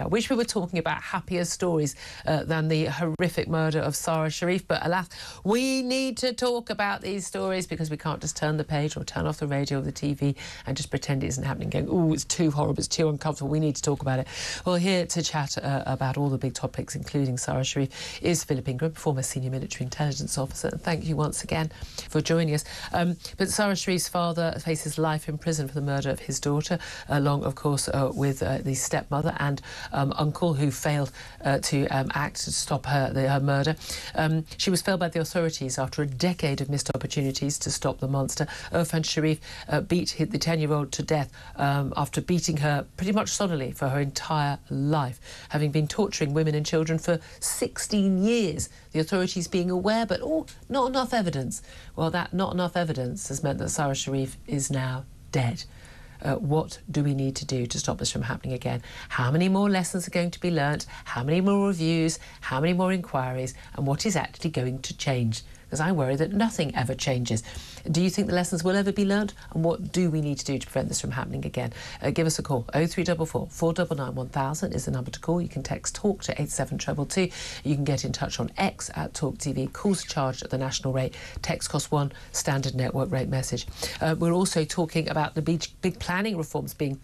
I wish we were talking about happier stories than the horrific murder of Sara Sharif, but alas, we need to talk about these stories because we can't just turn the page or turn off the radio or the TV and just pretend it isn't happening, going, oh, it's too horrible, it's too uncomfortable, we need to talk about it. Well, here to chat about all the big topics, including Sara Sharif, is Philip Ingram, former senior military intelligence officer, and thank you once again for joining us. But Sara Sharif's father faces life in prison for the murder of his daughter, along, of course, with the stepmother and uncle who failed to act to stop her murder. She was felled by the authorities after a decade of missed opportunities to stop the monster. Irfan Sharif beat the 10-year-old to death after beating her pretty much solidly for her entire life, having been torturing women and children for 16 years. The authorities being aware, but not enough evidence. Well, that not enough evidence has meant that Sara Sharif is now dead. What do we need to do to stop this from happening again? How many more lessons are going to be learnt? How many more reviews? How many more inquiries? And what is actually going to change? Because I worry that nothing ever changes. Do you think the lessons will ever be learnt? And what do we need to do to prevent this from happening again? Give us a call. 0344 499 1000 is the number to call. You can text TALK to 87222. You can get in touch on X at Talk TV. Calls charged at the national rate. Text cost £1, standard network rate message. We're also talking about the big planning reforms being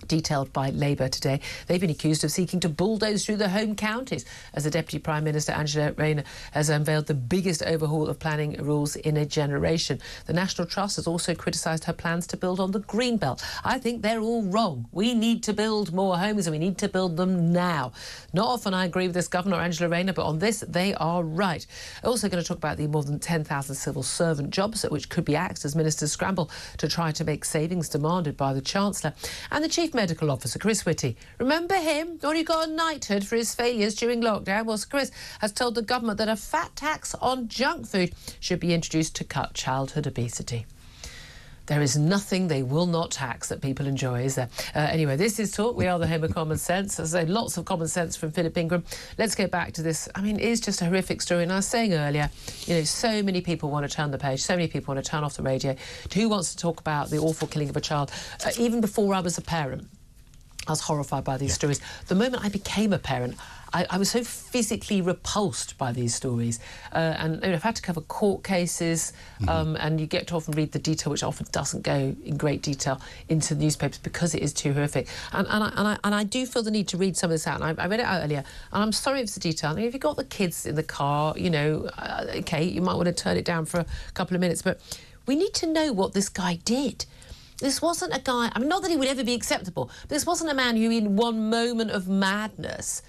detailed by Labour today. They've been accused of seeking to bulldoze through the home counties as the Deputy Prime Minister Angela Rayner has unveiled the biggest overhaul of planning rules in a generation. The National Trust has also criticised her plans to build on the Green Belt. I think they're all wrong. We need to build more homes and we need to build them now. Not often I agree with this governor, Angela Rayner, but on this they are right. Also going to talk about the more than 10,000 civil servant jobs which could be axed as ministers scramble to try to make savings demanded by the Chancellor. And the Chief Medical Officer, Chris Whitty. Remember him? Or he got a knighthood for his failures during lockdown? Well, Chris has told the government that a fat tax on junk food should be introduced to cut childhood obesity. There is nothing they will not tax that people enjoy, is there? Anyway, this is Talk. We are the home of common sense. As I say, lots of common sense from Philip Ingram. Let's get back to this. I mean, it is just a horrific story. And I was saying earlier, you know, so many people want to turn the page. So many people want to turn off the radio. Who wants to talk about the awful killing of a child? Even before I was a parent, I was horrified by these stories. The moment I became a parent, I was so physically repulsed by these stories. And I've had to cover court cases, and you get to often read the detail, which often doesn't go in great detail into the newspapers because it is too horrific. And I do feel the need to read some of this out. And I read it out earlier, and I'm sorry if it's the detail. I mean, if you've got the kids in the car, you know, OK, you might want to turn it down for a couple of minutes, but we need to know what this guy did. This wasn't a guy, I mean, not that he would ever be acceptable, but this wasn't a man who in one moment of madness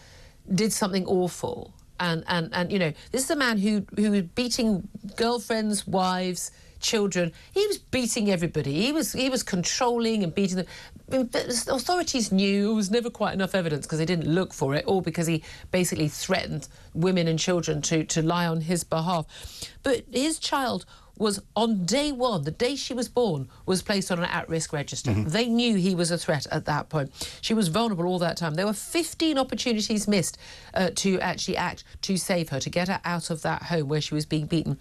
did something awful. And you know, this is a man who was beating girlfriends, wives, children. He was beating everybody. He was controlling and beating them. The authorities knew there was never quite enough evidence because they didn't look for it, or because he basically threatened women and children to lie on his behalf. But his child was, on day one, the day she was born, was placed on an at-risk register. They knew he was a threat at that point. She was vulnerable all that time. There were 15 opportunities missed to actually act to save her, to get her out of that home where she was being beaten.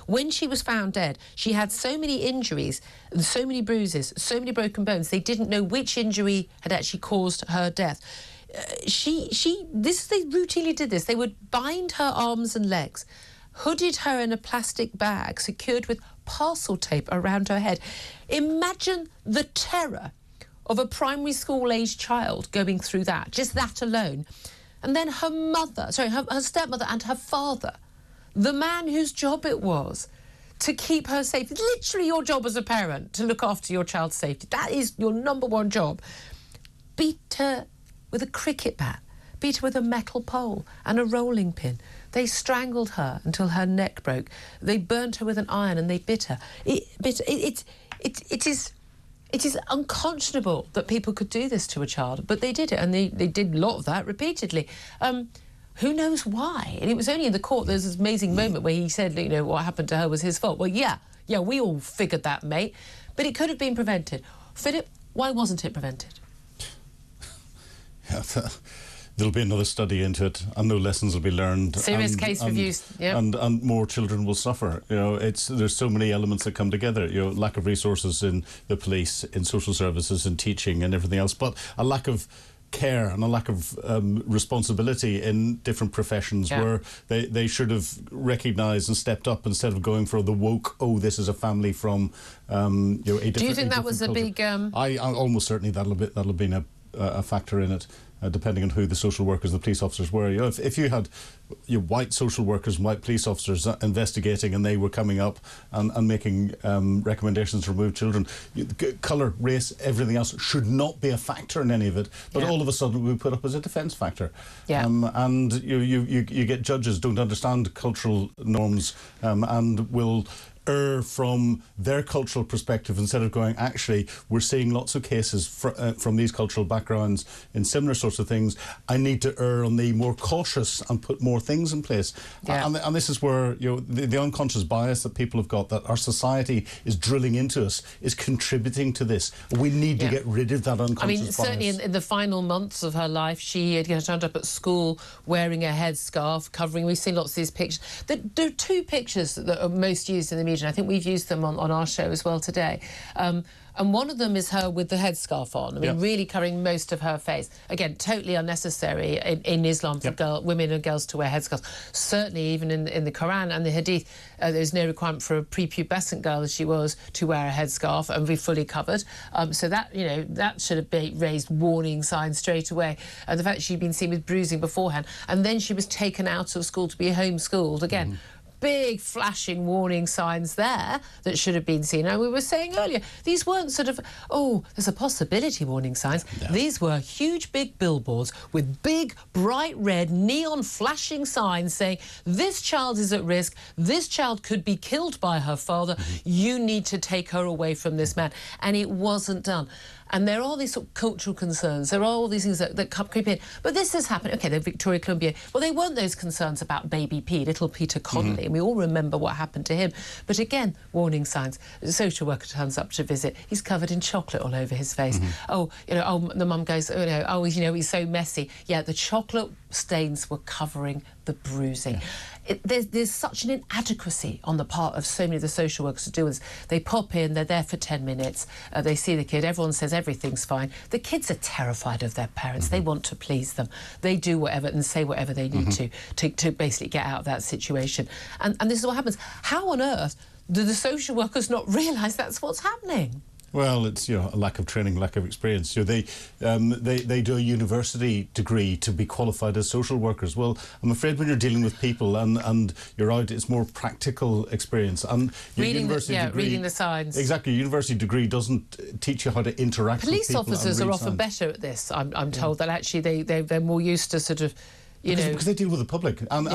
When she was found dead, she had so many injuries, so many bruises, so many broken bones, they didn't know which injury had actually caused her death. They routinely did this. They would bind her arms and legs, hooded her in a plastic bag secured with parcel tape around her head. Imagine the terror of a primary school-aged child going through that, just that alone. And then her stepmother and her father, the man whose job it was to keep her safe. Literally your job as a parent, to look after your child's safety. That is your number one job. Beat her with a cricket bat, beat her with a metal pole and a rolling pin. They strangled her until her neck broke. They burnt her with an iron and they bit her. It is unconscionable that people could do this to a child, but they did it, and they did a lot of that repeatedly. Who knows why? And it was only in the court there's this amazing moment where he said, you know, what happened to her was his fault. Well, yeah, we all figured that, mate. But it could have been prevented. Philip, why wasn't it prevented? Yeah, there'll be another study into it, and no lessons will be learned. Serious case reviews, yeah. And more children will suffer. You know, there's so many elements that come together. You know, lack of resources in the police, in social services, in teaching, and everything else, but a lack of care and a lack of responsibility in different professions where they should have recognised and stepped up instead of going for the woke, oh, this is a family from, you know, a different. Do you think that was a culture. big? I almost certainly that'll have been a factor in it. Depending on who the social workers, the police officers were. You know, if you had white social workers and white police officers investigating and they were coming up and making recommendations to remove children, colour, race, everything else should not be a factor in any of it. But all of a sudden we put up as a defence factor. And you get judges don't understand cultural norms and will err from their cultural perspective instead of going, actually, we're seeing lots of cases from these cultural backgrounds in similar sorts of things. I need to err on the more cautious and put more things in place. And this is where, you know, the unconscious bias that people have got, that our society is drilling into us, is contributing to this. We need to get rid of that unconscious bias. Certainly in the final months of her life, she had turned up at school wearing a headscarf, covering. We've seen lots of these pictures. There are two pictures that are most used in the media. I think we've used them on our show as well today. And one of them is her with the headscarf on. I mean, really covering most of her face. Again, totally unnecessary in Islam for women and girls to wear headscarves. Certainly, even in the Quran and the Hadith, there's no requirement for a prepubescent girl, as she was, to wear a headscarf and be fully covered. So that, you know, that should have raised warning signs straight away. And the fact she'd been seen with bruising beforehand, and then she was taken out of school to be homeschooled again. Big flashing warning signs there that should have been seen. And we were saying earlier, these weren't sort of, oh, there's a possibility warning signs. No. These were huge, big billboards with big, bright red, neon flashing signs saying, this child is at risk, this child could be killed by her father, you need to take her away from this man. And it wasn't done. And there are these sort of cultural concerns. There are all these things that creep in. But this has happened. OK, the Victoria Columbier. Well, they weren't those concerns about baby P, little Peter Connolly, and we all remember what happened to him. But again, warning signs. The social worker turns up to visit. He's covered in chocolate all over his face. Oh, you know, oh, the mum goes, oh, no, oh, you know, he's so messy. Yeah, the chocolate stains were covering the bruising. There's such an inadequacy on the part of so many of the social workers to do this. They pop in, they're there for 10 minutes, they see the kid, everyone says everything's fine. The kids are terrified of their parents. They want to please them. They do whatever and say whatever they need to basically get out of that situation. And this is what happens. How on earth do the social workers not realise that's what's happening? Well, it's, you know, a lack of training, lack of experience. You know, they do a university degree to be qualified as social workers. Well, I'm afraid when you're dealing with people and you're out, it's more practical experience. And reading the signs. Exactly, a university degree doesn't teach you how to interact with people. Police officers are often better at this. I'm told that actually they're more used to sort of. Because they deal with the public, and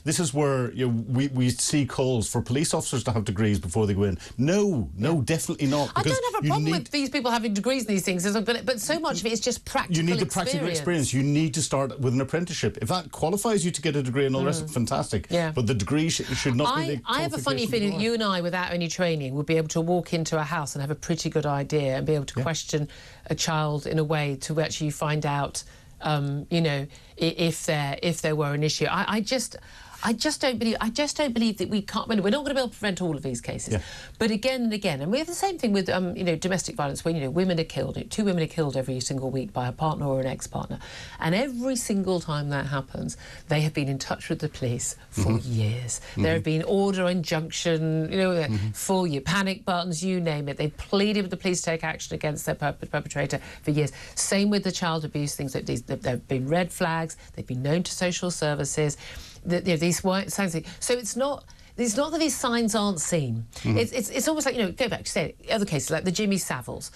this is where, you know, we see calls for police officers to have degrees before they go in. No, definitely not. I don't have a problem with these people having degrees in these things, but so much of it is just practical experience. You need the practical experience. You need to start with an apprenticeship. If that qualifies you to get a degree and all the rest, fantastic. But the degree should not be the I have a funny feeling that you and I, without any training, would be able to walk into a house and have a pretty good idea and be able to question a child in a way to actually find out you know, if there were an issue. I just don't believe that we can't. We're not going to be able to prevent all of these cases. But again and again, and we have the same thing with you know, domestic violence, where, you know, women are killed. 2 women are killed every single week by a partner or an ex-partner, and every single time that happens, they have been in touch with the police for years. There have been order, injunction, you know, for you, panic buttons, you name it. They've pleaded with the police to take action against their perpetrator for years. Same with the child abuse things. There have been red flags. They've been known to social services. These white signs. So it's not that these signs aren't seen. It's almost like, you know, go back to say other cases like the Jimmy Saviles,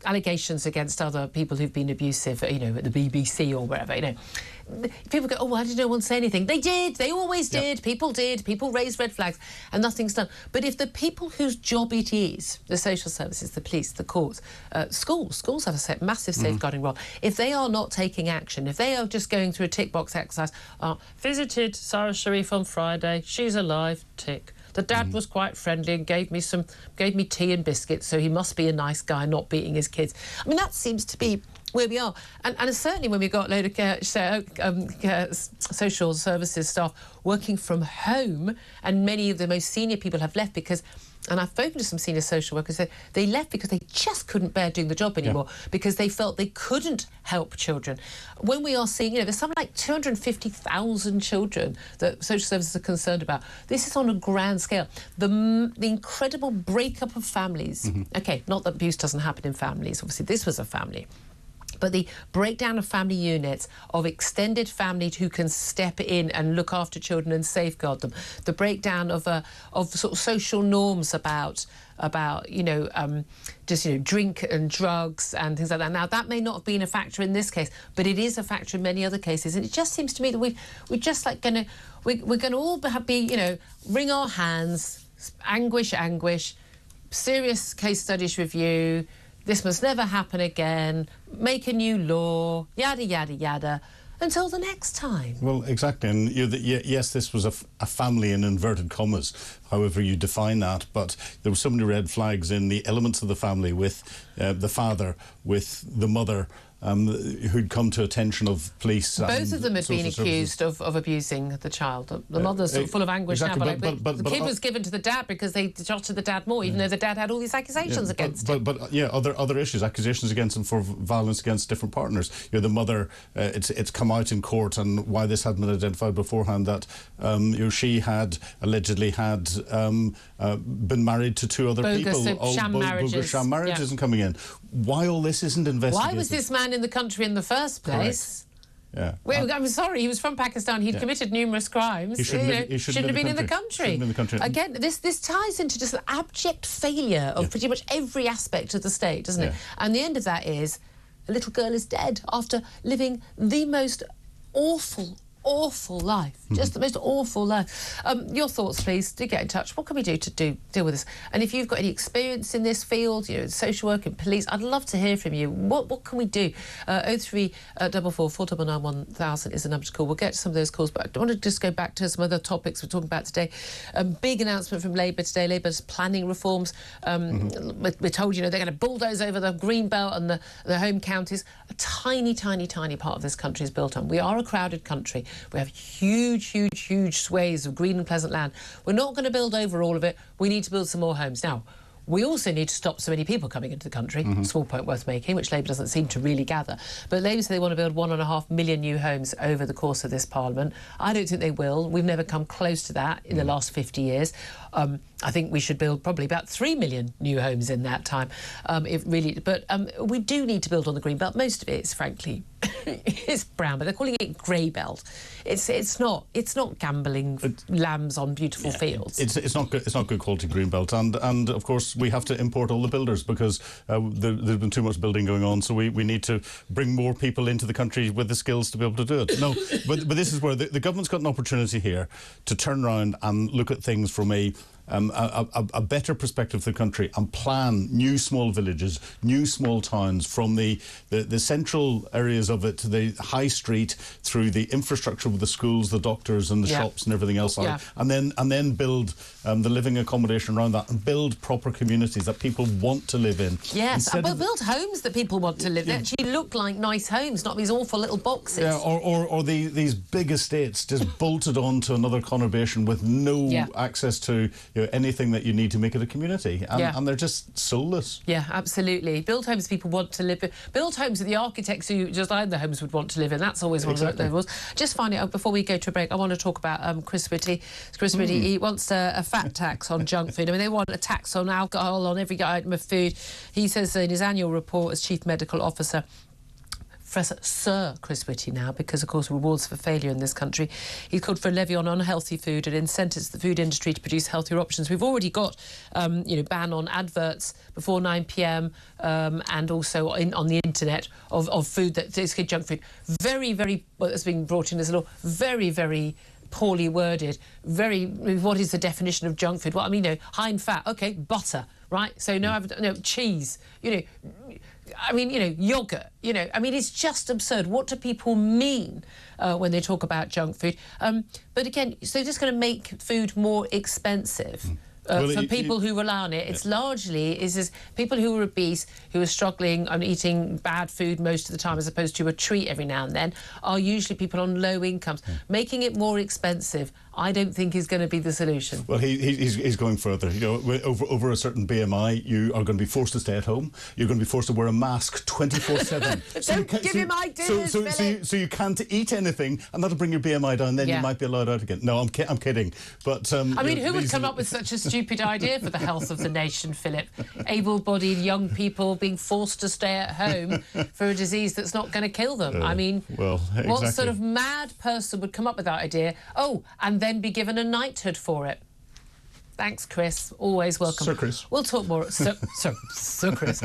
allegations against other people who've been abusive, you know, at the BBC or wherever, you know. People go, oh, why did no one say anything? They did. They always did. People did. People raised red flags and nothing's done. But if the people whose job it is, the social services, the police, the courts, schools have a massive safeguarding role. If they are not taking action, if they are just going through a tick box exercise, visited Sara Sharif on Friday, she's alive, tick. The dad was quite friendly and gave me tea and biscuits, so he must be a nice guy, not beating his kids. I mean, that seems to be where we are. And certainly when we've got a load of social services staff working from home, and many of the most senior people have left because and I've spoken to some senior social workers, they left because they just couldn't bear doing the job anymore, because they felt they couldn't help children. When we are seeing, there's something like 250,000 children that social services are concerned about. This is on a grand scale. The incredible breakup of families. Okay, not that abuse doesn't happen in families. Obviously, this was a family. But the breakdown of family units, of extended family who can step in and look after children and safeguard them, the breakdown of sort of social norms about drink and drugs and things like that. Now, that may not have been a factor in this case, but it is a factor in many other cases. And it just seems to me that we're just like we're going to all be, wring our hands, anguish, serious case studies review, this must never happen again, make a new law, yada, yada, yada, until the next time. Well, exactly. And yes, this was a family in inverted commas, however you define that, but there were so many red flags in the elements of the family with the father, with the mother, who'd come to attention of police. Both of them had been accused of abusing the child. The mother's full of anguish exactly, now, but the kid was given to the dad because they shot the dad more, even though the dad had all these accusations against him. But other issues, accusations against him for violence against different partners. The mother, it's come out in court, and why this hadn't been identified beforehand, that she had allegedly been married to two other people. Sham marriages. Sham marriages and coming in. Why all this isn't investigated? Why was this man in the country in the first place? Yeah. Well, I'm sorry, he was from Pakistan. He'd committed numerous crimes. He shouldn't have been in the country. Again, this ties into just an abject failure of pretty much every aspect of the state, doesn't it? And the end of that is a little girl is dead after living the most awful life, just the most awful life. Your thoughts, please. Do get in touch. What can we do to deal with this? And if you've got any experience in this field, social work and police, I'd love to hear from you. What can we do? 0344 499 1000 is the number to call. We'll get to some of those calls, but I want to just go back to some other topics we're talking about today. Big announcement from Labour today. Labour's planning reforms. We're told, they're going to bulldoze over the green belt and the home counties. A tiny part of this country is built on. We are a crowded country. We have huge swathes of green and pleasant land. We're not going to build over all of it. We need to build some more homes. Now, we also need to stop so many people coming into the country. Small point worth making, which Labour doesn't seem to really gather. But Labour say they want to build 1.5 million new homes over the course of this Parliament. I don't think they will. We've never come close to that in the last 50 years. I think we should build probably about 3 million new homes in that time. We do need to build on the green belt. Most of it is, frankly, it's brown, but they're calling it grey belt. It's not gambling lambs on beautiful fields. It's not good quality green belt, and of course we have to import all the builders because there's been too much building going on. So we need to bring more people into the country with the skills to be able to do it. No, but this is where the government's got an opportunity here to turn around and look at things from a better perspective of the country and plan new small villages, new small towns from the central areas of it to the high street through the infrastructure with the schools, the doctors and the shops and everything else, and then build the living accommodation around that and build proper communities that people want to live in. Yes, build homes that people want to live in. Actually look like nice homes, not these awful little boxes. Yeah, or these big estates just bolted onto another conurbation with no access to anything that you need to make it a community, and they're just soulless. Yeah, absolutely. Build homes people want to live in. Build homes that the architects who designed the homes would want to live in. That's always one of the rules. Just finally, before we go to a break, I want to talk about Chris Whitty. Chris Whitty, he wants a fat tax on junk food. I mean, they want a tax on alcohol, on every item of food. He says in his annual report as Chief Medical Officer, Professor Sir Chris Whitty now, because of course rewards for failure in this country. He called for a levy on unhealthy food and incentives the food industry to produce healthier options. We've already got, ban on adverts before 9 p.m. And also on the internet of food that is junk food. That's being brought in as a law. Very poorly worded. What is the definition of junk food? Well, I mean, high in fat. Okay, butter, right? So no cheese. Yogurt, I mean, it's just absurd. What do people mean when they talk about junk food? But again, so they're just going to make food more expensive. For people who rely on it. It's largely people who are obese, who are struggling and eating bad food most of the time as opposed to a treat every now and then, are usually people on low incomes. Making it more expensive, I don't think is going to be the solution. Well, he's going further. You know, over a certain BMI, you are going to be forced to stay at home. You're going to be forced to wear a mask 24/7. Don't give him ideas, Philip. So you can't eat anything, and that'll bring your BMI down. Then you might be allowed out again. No, I'm kidding. But I mean, who would come up with such a stupid idea for the health of the nation, Philip? Able-bodied young people being forced to stay at home for a disease that's not going to kill them. I mean, well, exactly. What sort of mad person would come up with that idea? Oh, and then be given a knighthood for it. Thanks, Chris. Always welcome. Sir Chris. We'll talk more. Sir Chris.